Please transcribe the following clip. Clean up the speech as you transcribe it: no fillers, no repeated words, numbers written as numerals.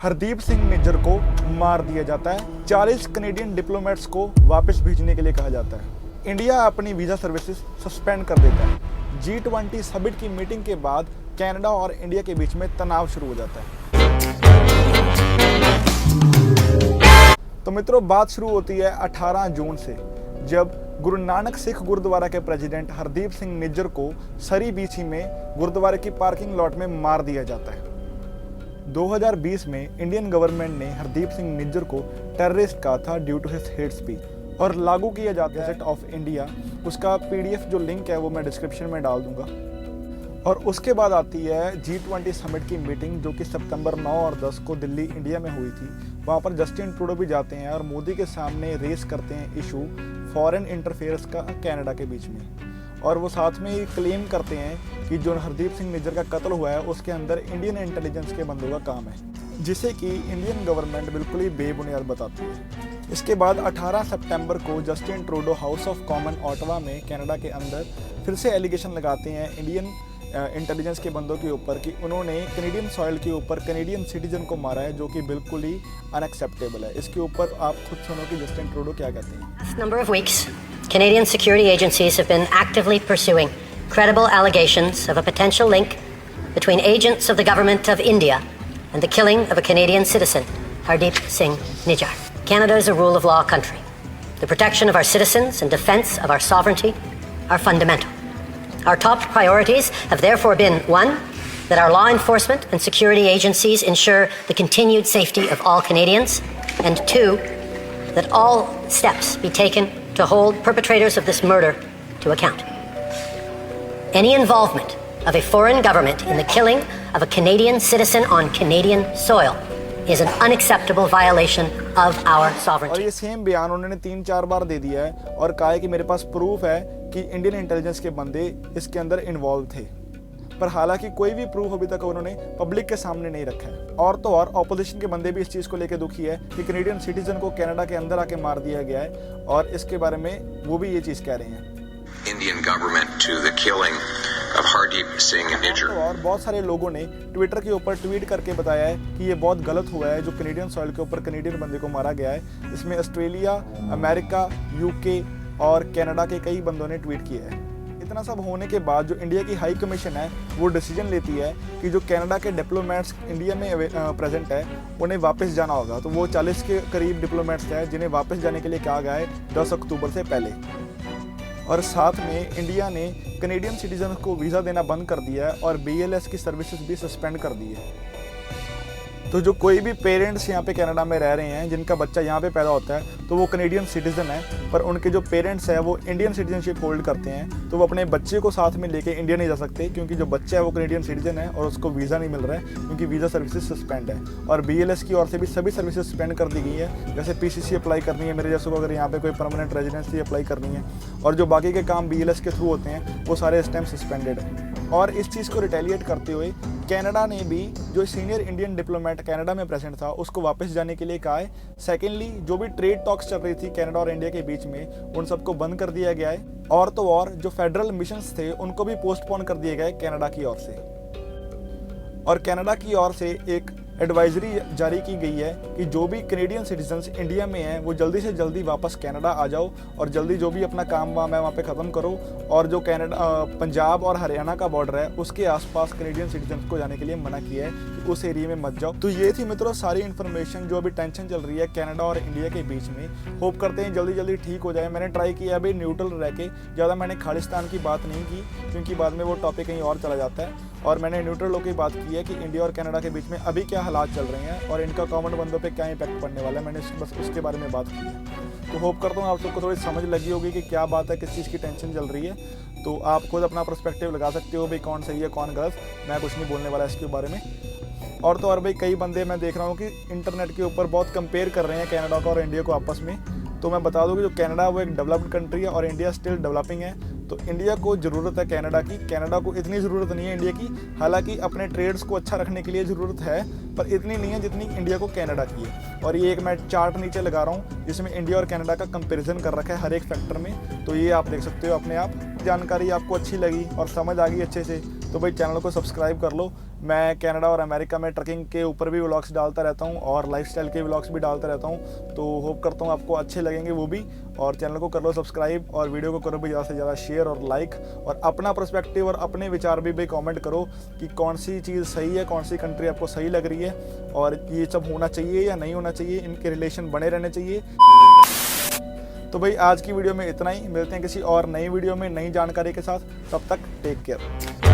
हरदीप सिंह निज्जर को मार दिया जाता है। 40 कनेडियन डिप्लोमेट्स को वापस भेजने के लिए कहा जाता है। इंडिया अपनी वीज़ा सर्विसेज सस्पेंड कर देता है। G20 समिट की मीटिंग के बाद कनाडा और इंडिया के बीच में तनाव शुरू हो जाता है। तो मित्रों, बात शुरू होती है 18 जून से, जब गुरु नानक सिख गुरुद्वारा के प्रेसिडेंट हरदीप सिंह निज्जर को सरी बीची में गुरुद्वारे की पार्किंग लॉट में मार दिया जाता है। 2020 में इंडियन गवर्नमेंट ने हरदीप सिंह निज्जर को टेररिस्ट कहा था due to his hate speech और लागू किया जाता है गज़ेट ऑफ इंडिया। उसका PDF जो लिंक है वो मैं डिस्क्रिप्शन में डाल दूंगा। और उसके बाद आती है G20 समिट की मीटिंग, जो कि सितंबर 9 और 10 को दिल्ली इंडिया में हुई थी। वहाँ पर जस्टिन ट्रूडो भी जाते हैं और मोदी के सामने रेस करते हैं इशू फॉरेन इंटरफेरेंस का कनाडा के बीच में। और वो साथ में ये क्लेम करते हैं कि जो हरदीप सिंह निज्जर का कत्ल हुआ है उसके अंदर इंडियन इंटेलिजेंस के बंदों का काम है, जिसे कि इंडियन गवर्नमेंट बिल्कुल ही बेबुनियाद बताती है। इसके बाद 18 सितंबर को Justin Trudeau house of common Ottawa में कनाडा के अंदर फिर से एलिगेशन लगाते हैं इंडियन इंटेलिजेंस के बंदों के ऊपर कि उन्होंने कनेडियन सॉइल के ऊपर कनेडियन सिटीजन को मारा है, जो कि बिल्कुल ही अनएक्सेप्टेबल है। इसके ऊपर आप खुद सुनो कि जस्टिन ट्रूडो क्या कहते हैं। Number of weeks, Canadian security agencies have been actively pursuing credible allegations of a potential link between agents of the government of India and the killing of a Canadian citizen, Hardeep Singh Nijjar. Canada is a rule of law country. The protection of our citizens and defense of our sovereignty are fundamental. Our top priorities have therefore been, 1, that our law enforcement and security agencies ensure the continued safety of all Canadians, and 2, that all steps be taken to hold perpetrators of this murder to account. Any involvement of a foreign government in the killing of a Canadian citizen on Canadian soil is an unacceptable violation of our sovereignty. और ये same बयान उन्होंने 3-4 बार दे दिया है और कहा है कि मेरे पास प्रूफ है कि इंडियन इंटेलिजेंस के बंदे इसके अंदर इन्वॉल्व थे। पर हालांकि कोई भी प्रूफ अभी तक उन्होंने पब्लिक के सामने नहीं रखा है। और तो और ऑपोजिशन के बंदे भी इस चीज़ को लेकर दुखी है कि कनेडियन सिटीजन को कनाडा के अंदर आके मार दिया गया है, और इसके बारे में वो भी ये चीज़ कह रहे हैं। Indian government to the killing of Hardeep Singh Nijjar. और बहुत सारे लोगों ने ट्विटर के ऊपर ट्वीट करके बताया है कि ये बहुत गलत हुआ है जो कनेडियन सॉइल के ऊपर कनेडियन बंदे को मारा गया है। इसमें ऑस्ट्रेलिया, अमेरिका, UK और कनाडा के कई बंदों ने ट्वीट किया है। इतना सब होने के बाद जो इंडिया की हाई कमीशन है वो डिसीजन लेती है कि जो कनाडा के डिप्लोमेट्स इंडिया में प्रेजेंट है उन्हें वापस जाना होगा। तो वो 40 के करीब डिप्लोमेट्स हैं जिन्हें वापस जाने के लिए कहा गया है 10 अक्टूबर से पहले। और साथ में इंडिया ने कनेडियन सिटीजन को वीज़ा देना बंद कर दिया है और BLS की सर्विसेज भी सस्पेंड कर दी है। तो जो कोई भी पेरेंट्स यहाँ पे कनाडा में रह रहे हैं जिनका बच्चा यहाँ पे पैदा होता है तो वो कनेडियन सिटीज़न है, पर उनके जो पेरेंट्स हैं वो इंडियन सिटीजनशिप होल्ड करते हैं, तो वो अपने बच्चे को साथ में लेके इंडिया नहीं जा सकते क्योंकि जो बच्चा है वो कनेडियन सिटीजन है और उसको वीज़ा नहीं मिल रहा है क्योंकि वीज़ा सर्विसेज सस्पेंड है। और BLS की ओर से भी सभी सर्विसेज सस्पेंड कर दी गई है। जैसे PCC अप्लाई करनी है मेरे जैसे को, अगर यहाँ पे कोई परमानेंट रेजिडेंसी अप्लाई करनी है, और जो बाकी के काम BLS के थ्रू होते हैं वो सारे इस टाइम सस्पेंडेड हैं। और इस चीज़ को रिटेलिएट करते हुए कनाडा ने भी जो सीनियर इंडियन डिप्लोमेट कनाडा में प्रेजेंट था उसको वापस जाने के लिए कहा है। सेकेंडली, जो भी ट्रेड टॉक्स चल रही थी कनाडा और इंडिया के बीच में उन सबको बंद कर दिया गया है। और तो और जो फेडरल मिशंस थे उनको भी पोस्टपोन कर दिए गए कनाडा की ओर से। और कनाडा की ओर से एक एडवाइजरी जारी की गई है कि जो भी कनेडियन सिटीजन्स इंडिया में हैं वो जल्दी से जल्दी वापस कनाडा आ जाओ और जल्दी जो भी अपना काम वाम है वहाँ पे ख़त्म करो। और जो कनाडा पंजाब और हरियाणा का बॉर्डर है उसके आसपास कनेडियन सिटीजन्स को जाने के लिए मना किया है कि उस एरिया में मत जाओ। तो ये थी मित्रों सारी इन्फॉर्मेशन जो अभी टेंशन चल रही है कनाडा और इंडिया के बीच में। होप करते हैं जल्दी जल्दी ठीक हो जाए। मैंने ट्राई किया अभी न्यूट्रल रह के, ज़्यादा मैंने खालिस्तान की बात नहीं की क्योंकि बाद में वो टॉपिक कहीं और चला जाता है, और मैंने न्यूट्रल होकर बात की है कि इंडिया और कनाडा के बीच में अभी क्या हालात चल रहे हैं और इनका कॉमन बंदों पे क्या इम्पैक्ट पड़ने वाला है। मैंने बस उसके बारे में बात की है। तो होप करता हूँ आप सबको थोड़ी समझ लगी होगी कि क्या बात है, किस चीज़ की टेंशन चल रही है। तो आप खुद अपना पर्सपेक्टिव लगा सकते हो भाई कौन सही है कौन गलत। मैं कुछ नहीं बोलने वाला इसके बारे में। और तो और भाई कई बंदे मैं देख रहा हूँ कि इंटरनेट के ऊपर बहुत कंपेयर कर रहे हैं कनाडा को और इंडिया को आपस में। तो मैं बता दूँ कि जो कनाडा वो एक डेवलप्ड कंट्री है और इंडिया स्टिल डेवलपिंग है। तो इंडिया को ज़रूरत है कनाडा की, कनाडा को इतनी ज़रूरत नहीं है इंडिया की। हालांकि अपने ट्रेड्स को अच्छा रखने के लिए ज़रूरत है, पर इतनी नहीं है जितनी इंडिया को कनाडा की है। और ये एक मैं चार्ट नीचे लगा रहा हूँ जिसमें इंडिया और कनाडा का कंपैरिजन कर रखा है हर एक फैक्टर में। तो ये आप देख सकते हो अपने आप। जानकारी आपको अच्छी लगी और समझ आ गई अच्छे से तो भाई चैनल को सब्सक्राइब कर लो। मैं कनाडा और अमेरिका में ट्रकिंग के ऊपर भी व्लॉग्स डालता रहता हूँ और लाइफस्टाइल के व्लॉग्स भी डालता रहता हूँ। तो होप करता हूँ आपको अच्छे लगेंगे वो भी। और चैनल को कर लो सब्सक्राइब और वीडियो को करो भी ज़्यादा से ज़्यादा शेयर और लाइक, और अपना पर्सपेक्टिव और अपने विचार भी कमेंट करो कि कौन सी चीज़ सही है, कौन सी कंट्री आपको सही लग रही है, और ये सब होना चाहिए या नहीं होना चाहिए, इनके रिलेशन बने रहने चाहिए। तो भाई आज की वीडियो में इतना ही, मिलते हैं किसी और नई वीडियो में नई जानकारी के साथ। तब तक टेक केयर।